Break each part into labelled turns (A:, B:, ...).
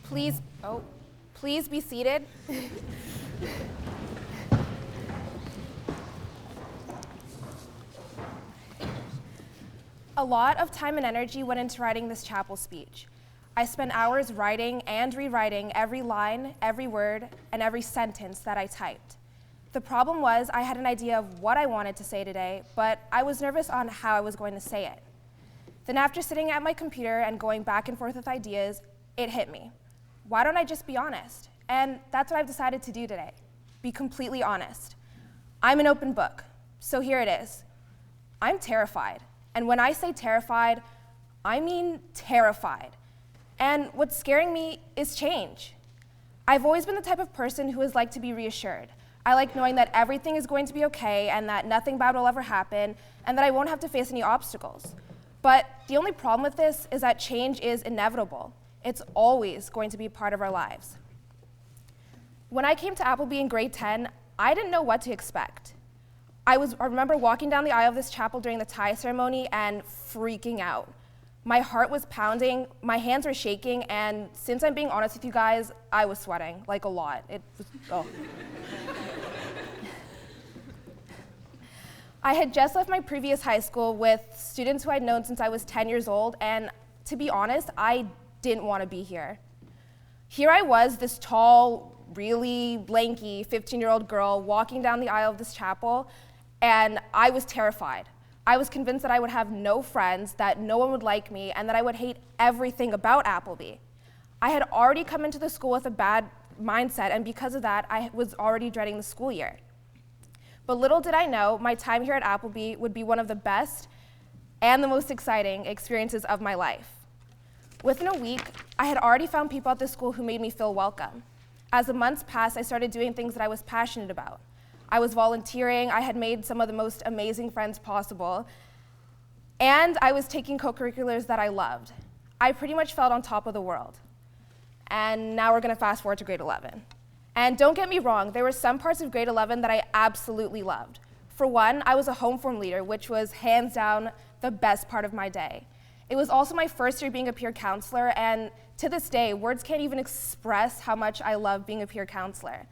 A: Please be seated. A lot of time and energy went into writing this chapel speech. I spent hours writing and rewriting every line, every word, and every sentence that I typed. The problem was I had an idea of what I wanted to say today, but I was nervous on how I was going to say it. Then after sitting at my computer and going back and forth with ideas, it hit me. Why don't I just be honest? And that's what I've decided to do today, be completely honest. I'm an open book, so here it is. I'm terrified. And when I say terrified, I mean terrified. And what's scaring me is change. I've always been the type of person who has liked to be reassured. I like knowing that everything is going to be okay and that nothing bad will ever happen and that I won't have to face any obstacles. But the only problem with this is that change is inevitable. It's always going to be part of our lives. When I came to Appleby in grade 10, I didn't know what to expect. I remember walking down the aisle of this chapel during the tie ceremony and freaking out. My heart was pounding, my hands were shaking, and since I'm being honest with you guys, I was sweating, like a lot. I had just left my previous high school with students who I'd known since I was 10 years old, and to be honest, I didn't want to be here. Here I was, this tall, really lanky 15-year-old girl walking down the aisle of this chapel, and I was terrified. I was convinced that I would have no friends, that no one would like me, and that I would hate everything about Appleby. I had already come into the school with a bad mindset, and because of that, I was already dreading the school year. But little did I know, my time here at Appleby would be one of the best and the most exciting experiences of my life. Within a week, I had already found people at the school who made me feel welcome. As the months passed, I started doing things that I was passionate about. I was volunteering, I had made some of the most amazing friends possible, and I was taking co-curriculars that I loved. I pretty much felt on top of the world. And now we're gonna fast forward to grade 11. And don't get me wrong, there were some parts of grade 11 that I absolutely loved. For one, I was a home form leader, which was hands down the best part of my day. It was also my first year being a peer counselor, and to this day, words can't even express how much I love being a peer counselor.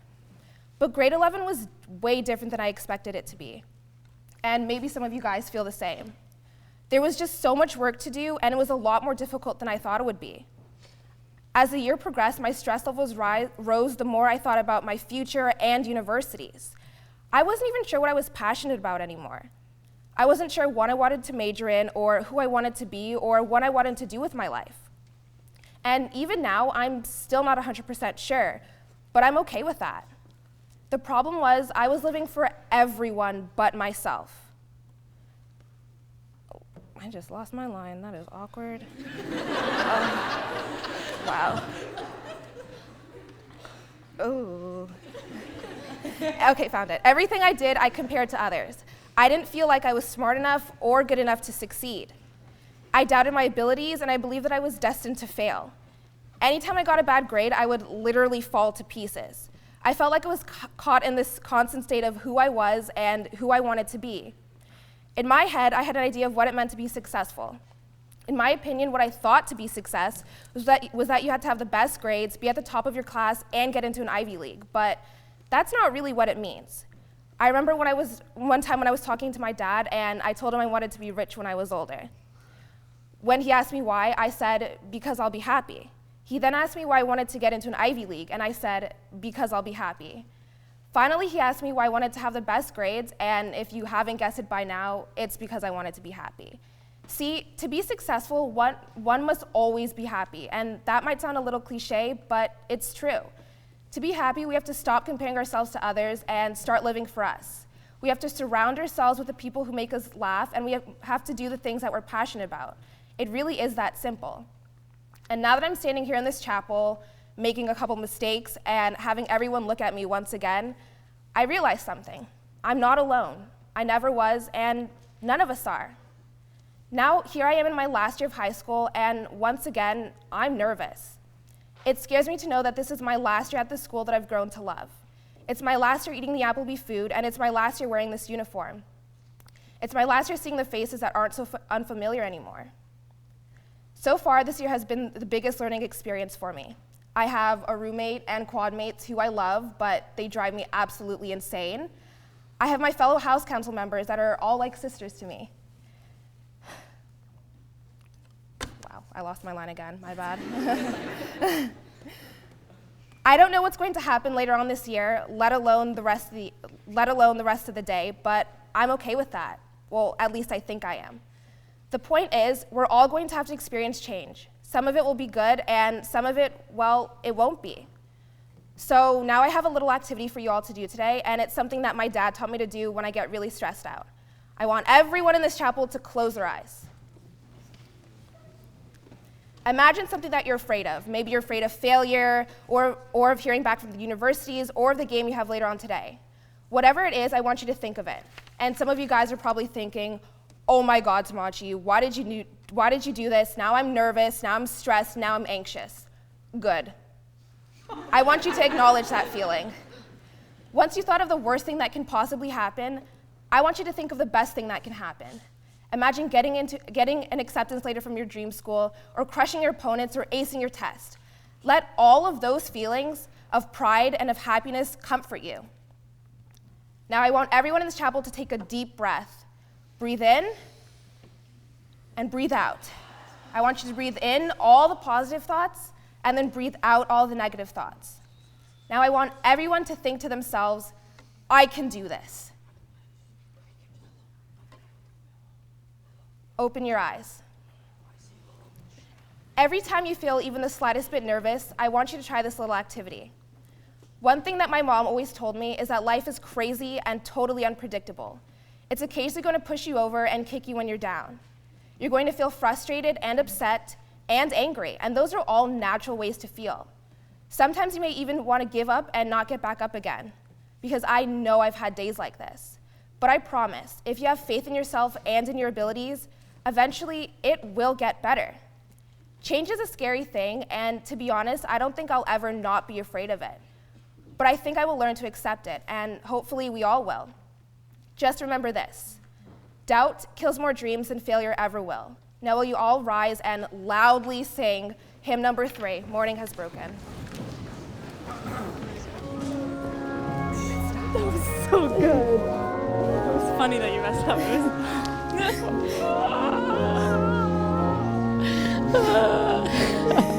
A: But grade 11 was way different than I expected it to be. And maybe some of you guys feel the same. There was just so much work to do, and it was a lot more difficult than I thought it would be. As the year progressed, my stress levels rose the more I thought about my future and universities. I wasn't even sure what I was passionate about anymore. I wasn't sure what I wanted to major in, or who I wanted to be, or what I wanted to do with my life. And even now, I'm still not 100% sure, but I'm okay with that. The problem was I was living for everyone but myself. Oh, I just lost my line, that is awkward. Wow. Oh. Okay, found it. Everything I did, I compared to others. I didn't feel like I was smart enough or good enough to succeed. I doubted my abilities, and I believed that I was destined to fail. Anytime I got a bad grade, I would literally fall to pieces. I felt like I was caught in this constant state of who I was and who I wanted to be. In my head, I had an idea of what it meant to be successful. In my opinion, what I thought to be success was that you had to have the best grades, be at the top of your class, and get into an Ivy League. But that's not really what it means. I remember one time when I was talking to my dad, and I told him I wanted to be rich when I was older. When he asked me why, I said, because I'll be happy. He then asked me why I wanted to get into an Ivy League, and I said, because I'll be happy. Finally, he asked me why I wanted to have the best grades, and if you haven't guessed it by now, it's because I wanted to be happy. See, to be successful, one must always be happy, and that might sound a little cliche, but it's true. To be happy, we have to stop comparing ourselves to others and start living for us. We have to surround ourselves with the people who make us laugh, and we have to do the things that we're passionate about. It really is that simple. And now that I'm standing here in this chapel, making a couple mistakes and having everyone look at me once again, I realized something. I'm not alone. I never was, and none of us are. Now, here I am in my last year of high school, and once again, I'm nervous. It scares me to know that this is my last year at the school that I've grown to love. It's my last year eating the Appleby food, and it's my last year wearing this uniform. It's my last year seeing the faces that aren't so unfamiliar anymore. So far, this year has been the biggest learning experience for me. I have a roommate and quad mates who I love, but they drive me absolutely insane. I have my fellow house council members that are all like sisters to me. Wow, I lost my line again, my bad. I don't know what's going to happen later on this year, let alone the rest of the day, but I'm okay with that. Well, at least I think I am. The point is, we're all going to have to experience change. Some of it will be good, and some of it, well, it won't be. So now I have a little activity for you all to do today, and it's something that my dad taught me to do when I get really stressed out. I want everyone in this chapel to close their eyes. Imagine something that you're afraid of. Maybe you're afraid of failure, or of hearing back from the universities, or of the game you have later on today. Whatever it is, I want you to think of it. And some of you guys are probably thinking, oh my God, Tomachi, why did you do this? Now I'm nervous, now I'm stressed, now I'm anxious. Good. I want you to acknowledge that feeling. Once you thought of the worst thing that can possibly happen, I want you to think of the best thing that can happen. Imagine getting an acceptance letter from your dream school, or crushing your opponents, or acing your test. Let all of those feelings of pride and of happiness comfort you. Now I want everyone in this chapel to take a deep breath. Breathe in and breathe out. I want you to breathe in all the positive thoughts and then breathe out all the negative thoughts. Now I want everyone to think to themselves, I can do this. Open your eyes. Every time you feel even the slightest bit nervous, I want you to try this little activity. One thing that my mom always told me is that life is crazy and totally unpredictable. It's occasionally going to push you over and kick you when you're down. You're going to feel frustrated and upset and angry, and those are all natural ways to feel. Sometimes you may even want to give up and not get back up again, because I know I've had days like this. But I promise, if you have faith in yourself and in your abilities, eventually it will get better. Change is a scary thing, and to be honest, I don't think I'll ever not be afraid of it. But I think I will learn to accept it, and hopefully we all will. Just remember this: doubt kills more dreams than failure ever will. Now will you all rise and loudly sing hymn number 3, Morning Has Broken.
B: That was so good. It was funny that you messed up. It was